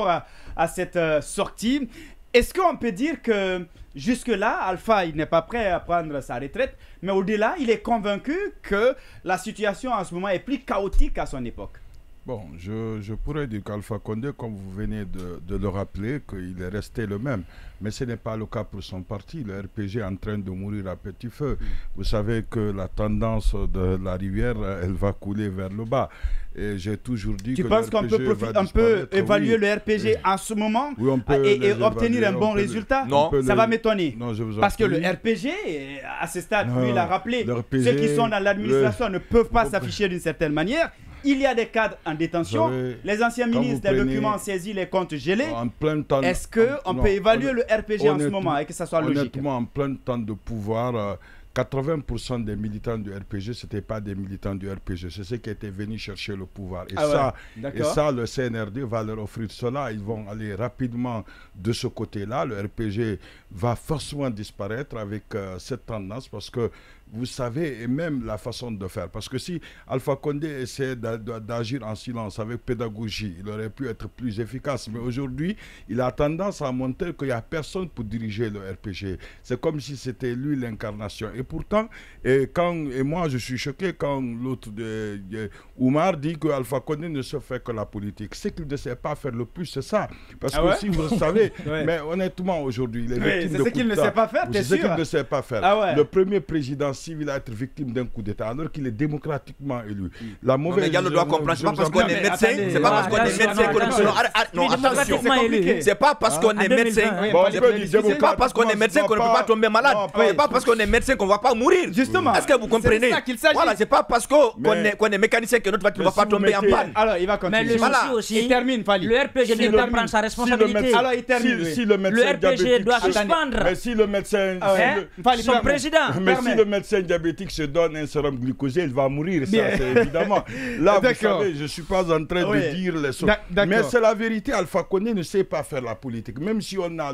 rapport à cette sortie. Est-ce qu'on peut dire que jusque-là, Alpha, il n'est pas prêt à prendre sa retraite, mais au-delà, il est convaincu que la situation en ce moment est plus chaotique qu'à son époque? Bon, je pourrais dire qu'Alpha Condé, comme vous venez de le rappeler, qu'il est resté le même. Mais ce n'est pas le cas pour son parti. Le RPG est en train de mourir à petit feu. Vous savez que la tendance de la rivière, elle va couler vers le bas. Et j'ai toujours dit que tu penses qu'on peut évaluer le RPG en ce moment et obtenir un bon résultat? Non. Ça va m'étonner. Parce que le RPG, à ce stade, lui, il a rappelé, ceux qui sont dans l'administration ne peuvent pas s'afficher d'une certaine manière. Il y a des cadres en détention. Les anciens ministres, des documents saisis, les comptes gelés. Est-ce qu'on peut évaluer le RPG en ce moment et que ça soit logique? Honnêtement, en plein temps de pouvoir, 80% des militants du RPG, ce n'étaient pas des militants du RPG. C'est ceux qui étaient venus chercher le pouvoir. Et ça, le CNRD va leur offrir cela. Ils vont aller rapidement de ce côté-là. Le RPG va forcément disparaître avec cette tendance parce que vous savez, et même la façon de faire. Parce que si Alpha Condé essaie d'agir en silence, avec pédagogie, il aurait pu être plus efficace. Mais aujourd'hui, il a tendance à montrer qu'il n'y a personne pour diriger le RPG. C'est comme si c'était lui l'incarnation. Et pourtant, et moi je suis choqué quand l'autre, Oumar, dit que Alpha Condé ne se fait que la politique. Ce qu'il ne sait pas faire le plus, c'est ça. Parce que si vous le savez, mais honnêtement, aujourd'hui, il est victime de c'est ce qu'il ne sait pas faire, c'est ce qu'il ne sait pas faire. Le premier président civil à être victime d'un coup d'État alors qu'il est démocratiquement élu. La mauvaise... Mais doit comprendre, c'est pas parce qu'on est médecin, c'est pas parce qu'on est médecin non, attention, c'est pas parce qu'on est médecin, c'est pas parce qu'on est médecin qu'on ne peut pas tomber malade, c'est pas parce qu'on est médecin qu'on ne va pas mourir. Justement. Est-ce que vous comprenez? Voilà, c'est pas parce qu'on est mécanicien que notre voiture ne va pas tomber en panne. Alors, il va continuer. Mais le souci aussi, il termine, Fali. Le RPG doit prendre sa responsabilité. Alors, il termine. Le RPG doit suspendre. Mais si le médecin... Son président. Mais si le médecin diabétique se donne un sérum glucosé, il va mourir, ça c'est évidemment. Là, vous savez, je ne suis pas en train de dire les choses. Mais c'est la vérité, Alpha Condé ne sait pas faire la politique. Même si on a...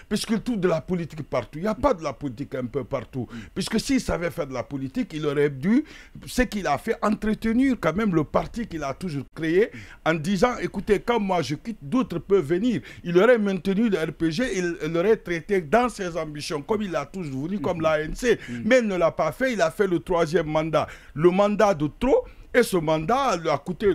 Puisque tout de la politique partout, il n'y a pas de la politique un peu partout. Puisque s'il savait faire de la politique, il aurait dû, ce qu'il a fait, entretenir quand même le parti qu'il a toujours créé en disant, écoutez, quand moi je quitte, d'autres peuvent venir. Il aurait maintenu le RPG, il l'aurait traité dans ses ambitions, comme il a toujours voulu, comme l'ANC. Mais il ne l'a pas fait, il a fait le troisième mandat. Le mandat de trop. Et ce mandat lui a coûté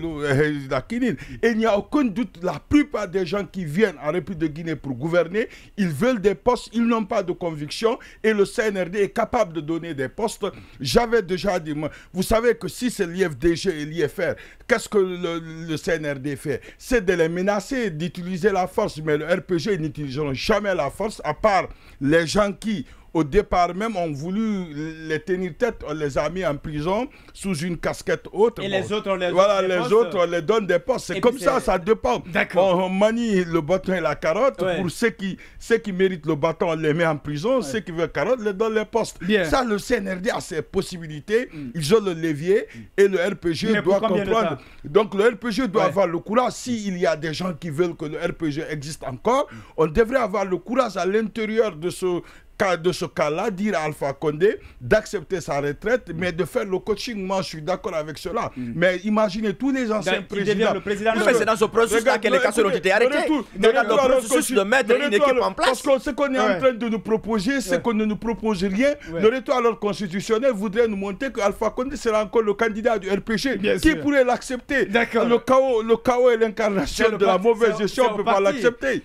la quinine. Et il n'y a aucun doute, la plupart des gens qui viennent en République de Guinée pour gouverner, ils veulent des postes, ils n'ont pas de conviction. Et le CNRD est capable de donner des postes. J'avais déjà dit, vous savez que si c'est l'IFDG et l'IFR, qu'est-ce que le CNRD fait? C'est de les menacer, d'utiliser la force. Mais le RPG n'utiliseront jamais la force, à part les gens qui... Au départ même, on voulu les tenir tête, on les a mis en prison sous une casquette haute. Et les autres, on les donne des postes. C'est comme ça, ça dépend. On manie le bâton et la carotte. Pour ceux qui méritent le bâton, on les met en prison. Ceux qui veulent carotte, les donne les postes. Ça, le CNRD a ses possibilités. Ils ont le levier et le RPG doit comprendre. Donc le RPG doit avoir le courage. S'il y a des gens qui veulent que le RPG existe encore, on devrait avoir le courage à l'intérieur de ce cas-là, dire à Alpha Condé d'accepter sa retraite, mais de faire le coaching. Moi, je suis d'accord avec cela. Mais imaginez tous les anciens présidents. Mais c'est dans ce processus-là que les cas ont été arrêtés. C'est dans le processus de mettre une équipe en place. Parce que ce qu'on est en train de nous proposer, c'est qu'on ne nous propose rien. Le retour à l'ordre constitutionnel voudrait nous montrer que Alpha Condé sera encore le candidat du RPG. Qui pourrait l'accepter? Le chaos et l'incarnation de la mauvaise gestion, on ne peut pas l'accepter.